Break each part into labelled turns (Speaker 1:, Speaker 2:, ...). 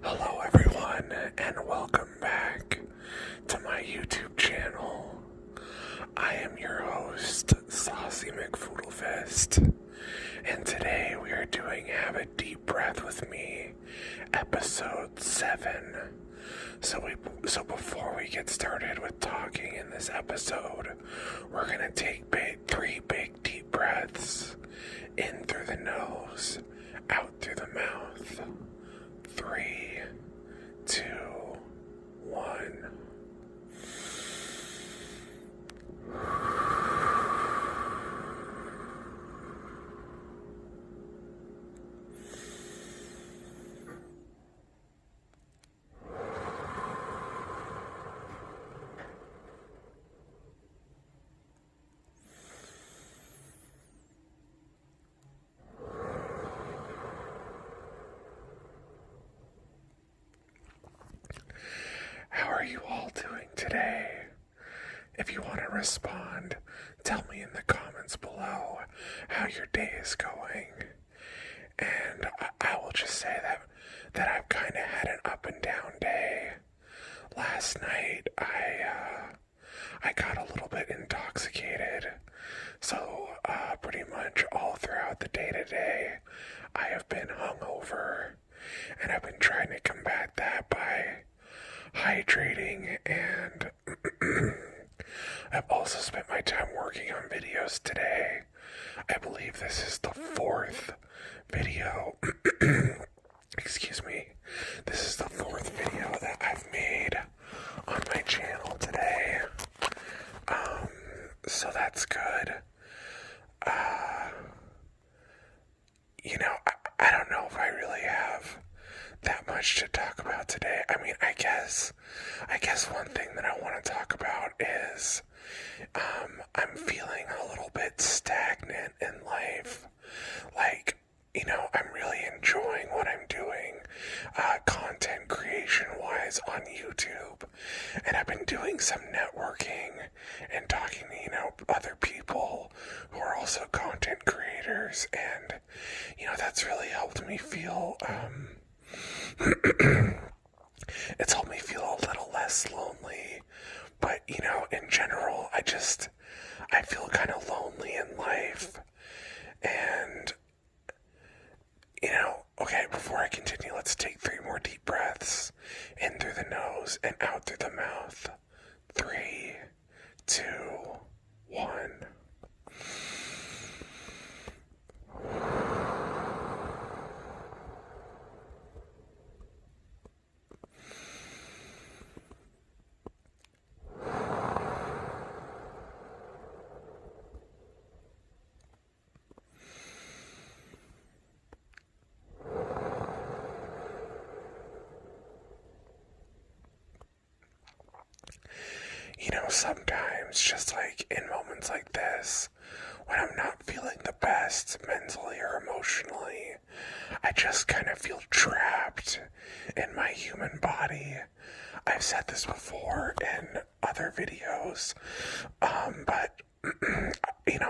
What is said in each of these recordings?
Speaker 1: Hello, everyone, and welcome back to my YouTube channel. I am your host, Saucy McFoodlefest, and today we are doing Have a Deep Breath with Me, episode 7. So before we get started with talking in this episode, we're gonna take three big deep breaths in through the nose, out through the mouth. 3, 2, 1. How are you all doing today? If you want to respond, tell me in the comments below how your day is going. And I will just say that I've kind of had an up and down day. Last night, I got a little bit intoxicated. So, pretty much all throughout the day today, I have been hungover. And I've been trying to combat that by hydrating, and I've also spent my time working on videos today. I believe this is the 4th video. Excuse me. This is the 4th video that I've made on my channel today. So that's good. I don't know if I really have that much to talk about today. I mean, I guess one thing that I want to talk about is I'm feeling a little bit stagnant in life. Like, I'm really enjoying what I'm doing, content creation wise on YouTube, and I've been doing some networking and talking to, other people who are also content creators, and, that's really helped me feel, it's helped me feel a little less lonely. But, in general, I feel kind of lonely in life. And, okay, before I continue, let's take 3 more deep breaths. In through the nose and out through the mouth. 3, 2, 1. Sometimes, just like in moments like this, when I'm not feeling the best mentally or emotionally, I just kind of feel trapped in my human body. I've said this before in other videos, but,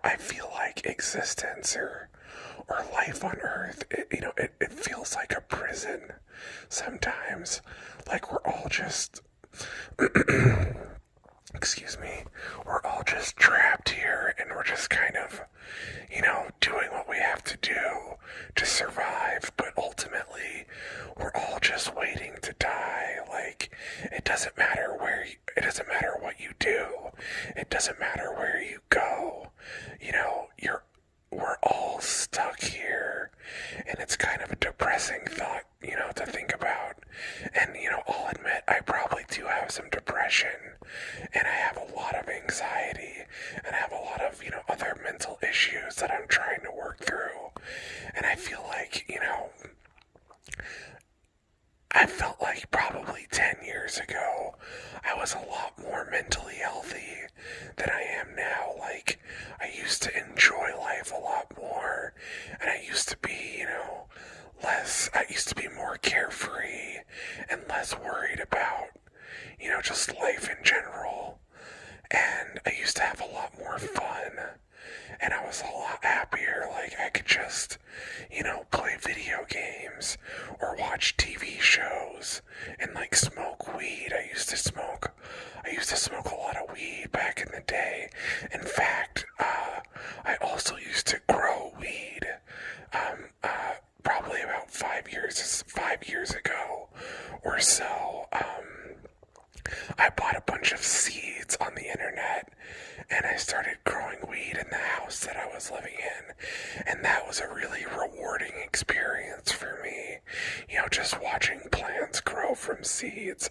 Speaker 1: I feel like existence or life on Earth, it feels like a prison sometimes. Like we're all just... excuse me, we're all just trapped here, and we're just kind of, doing what we have to do to survive, but ultimately, we're all just waiting to die. Like, it doesn't matter what you do, it doesn't matter where you go, we're all stuck here, and it's kind of a depressing thought, to think about. And, I'll admit, I probably do have some depression, and I have a lot of anxiety, and I have a lot of, other mental issues that I'm trying to work through. And I feel like, I felt like probably 10 years ago, I was a lot more mentally healthy than I am now. Like, I used to enjoy life a lot more, and I used to be, I used to be more carefree and less worried about, just life in general. And I used to have a lot more fun. and I was a lot happier. Like, I could just, play video games or watch TV shows and, like, smoke weed. I used to smoke a lot of weed back in the day. In fact, I also used to grow weed, probably about 5 years ago or so. I bought a bunch of seeds on the internet and I started growing weed in the house that I was living in. And that was a really rewarding experience for me. Just watching plants grow from seeds.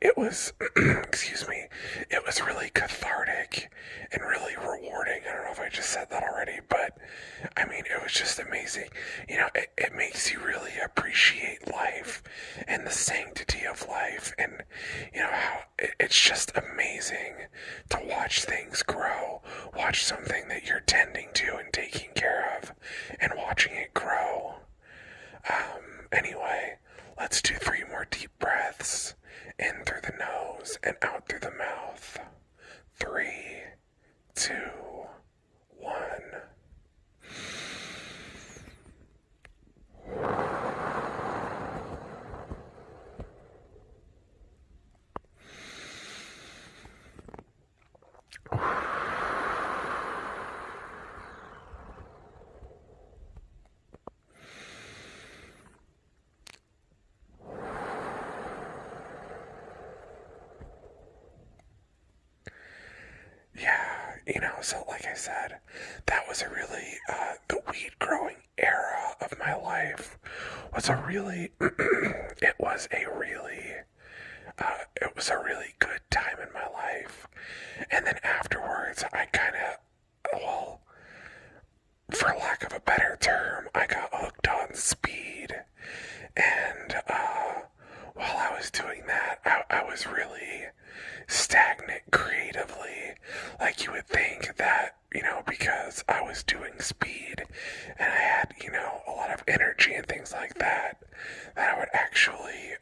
Speaker 1: It was, excuse me, it was really cathartic and really rewarding. I don't know if I just said that already, but I mean, it was just amazing. It makes you really appreciate life and the sanctity of life, and how it's just amazing to watch things grow, watch something that you're tending to and taking care of, and watching it grow. Anyway, let's do 3 more deep breaths, in through the nose and out through the mouth. 3, 2, 1. So like I said, that was a really, the weed growing era of my life was a really, it was a really good time in my life. And then afterwards, I kind of, well, for lack of a better term, I got hooked on speed. And, while I was doing that, I was really stagnant creatively. Like, you would think that, because I was doing speed and I had, a lot of energy and things like that, that I would actually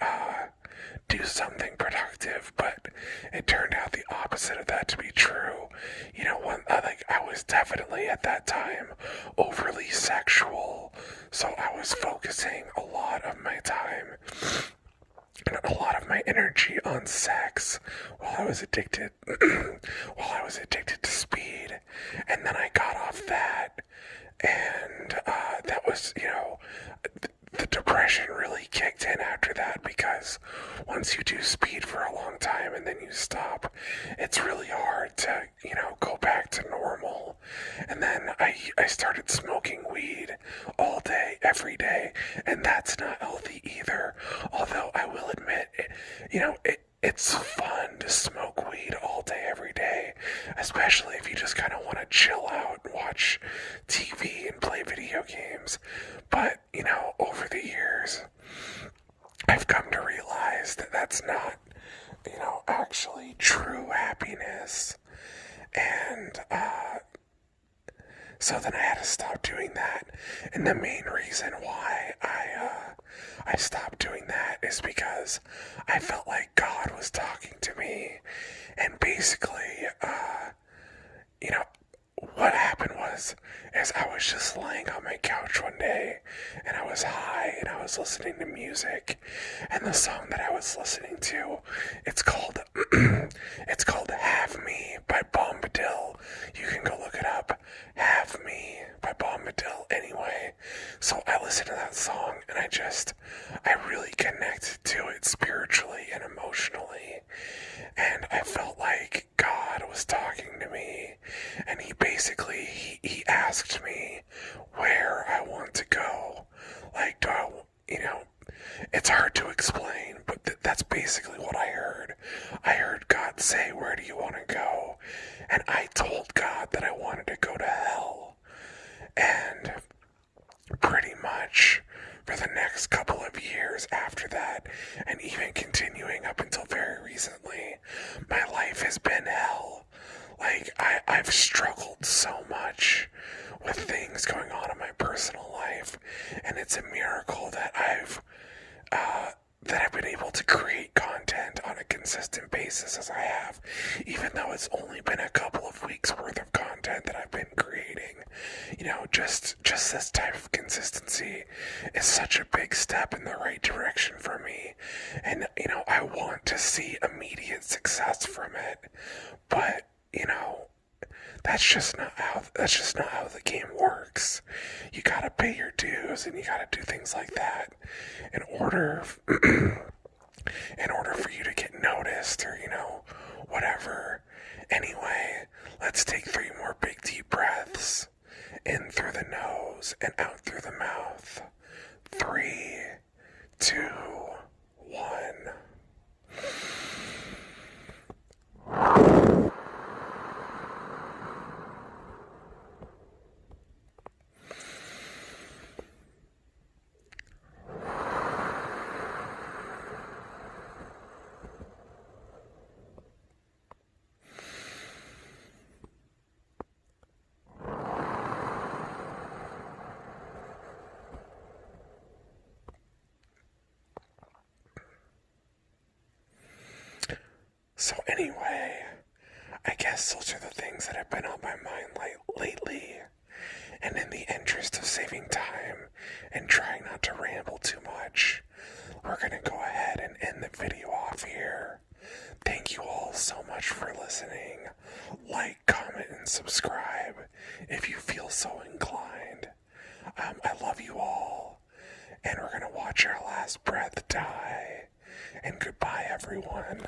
Speaker 1: do something productive. But it turned out the opposite of that to be true. I was definitely at that time overly sexual, so I was focusing a lot of my time and a lot of my energy on sex while I was addicted to speed. And then I got off that, and that was, the depression really kicked in after that, because once you do speed for a long time and then you stop, it's really hard to, go back to normal. And then I started smoking weed all day, every day, and that's not healthy either. Although I will admit, it's fun to smoke weed all day, every day, especially if you just kind of want to chill out and watch TV and play video games. But, over the years, I've come to realize that that's not, actually true happiness. And, so then I had to stop doing that. And the main reason why I stopped doing that is because I felt like God was talking to me. And basically, what happened is I was just laying on my couch one day, and I was high, and I was listening to music, and the song that I was listening to, it's called Have Me by Bombadil. You can go look it up. Have Me by Bombadil. Anyway, so I listened to that song, and I really connected to it spiritually and emotionally, and I felt like God was talking to me, and he asked me where I want to go. Like, it's hard to explain, but that's basically what I heard. I heard God say, "Where do you want to go?" And I told God that I wanted to go to hell. And pretty much for the next couple of years after that, and even continuing up until very recently, my life has been hell. Like, I've struggled so much with things going on in my personal life, and it's a miracle that I've been able to create content on a consistent basis as I have, even though it's only been a couple of weeks worth of content that I've been creating. just this type of consistency is such a big step in the right direction for me. And, I want to see immediate success from it. But, that's just not how the game works. You gotta pay your dues and you gotta do things like that in order for you to get noticed or, whatever. Anyway, let's take 3 more big deep breaths. In through the nose and out through the mouth. 3, 2, 1. So anyway, I guess those are the things that have been on my mind lately. And in the interest of saving time and trying not to ramble too much, we're going to go ahead and end the video off here. Thank you all so much for listening. Like, comment, and subscribe if you feel so inclined. I love you all. And we're going to watch our last breath die. And goodbye, everyone.